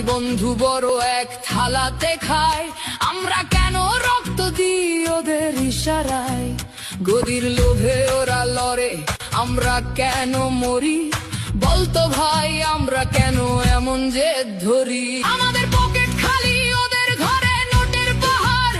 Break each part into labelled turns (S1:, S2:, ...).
S1: বন্ধু বড় এক থালাতে খায়, আমরা কেন রক্ত দিই ওদের ইশারায়? গদির লোভে ওরা লড়ে, আমরা কেন মরি? বলতো ভাই আমরা কেন এমন জেদ ধরি? আমাদের পকেট খালি, ওদের ঘরে নোটের পাহাড়,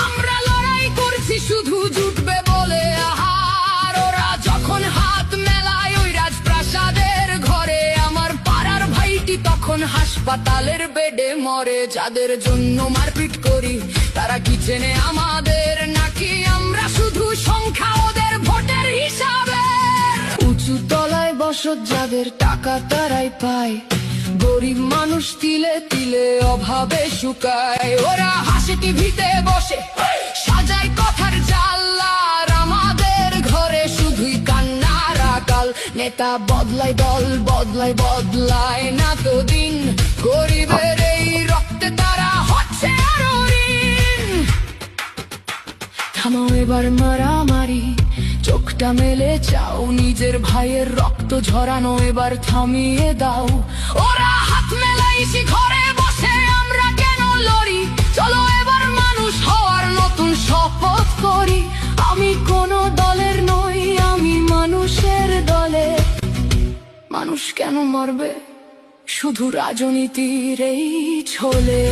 S1: আমরা লড়াই করছি শুধু জুটবে বলে আহার। ওরা যখন হাত মেলায় ওই রাজপ্রাসাদের ঘরে, আমার পাড়ার ভাইটি তখন হাসপাতালের বেডে মরে। যাদের জন্য মারপিট করি তারা কি চেনে আমাদের, নাকি আমরা শুধু সংখ্যা ওদের ভোটের হিসাবে? উঁচু তলায় বসত যাদের টাকা তারাই পায়, গরিব মানুষ তিলে তিলে অভাবে শুকায়। ওরা হাসি টিভিতে বসে সাজায় কথার জাল্লার, আমাদের ঘরে শুধুই কান্নার আকাল। নেতা বদলায় দল বদলায়, বদলায় না তো দিন, গরিবের এই রক্তে তারা হচ্ছে আরো ঋণ। থামাও এবার মারামারি, চোখটা মেলে চাও, নিজের ভাইয়ের রক্ত ঝরানো এবার থামিয়ে দাও। ওরা হাত মেলাইছি ঘরে বসে, আমরা কেন লড়ি? চলো এবার মানুষ হওয়ার নতুন শপথ করি। আমি কোনো দলের নই, আমি মানুষের দলে। মানুষ কেন মরবে শুধু রাজনীতির এই ছলে?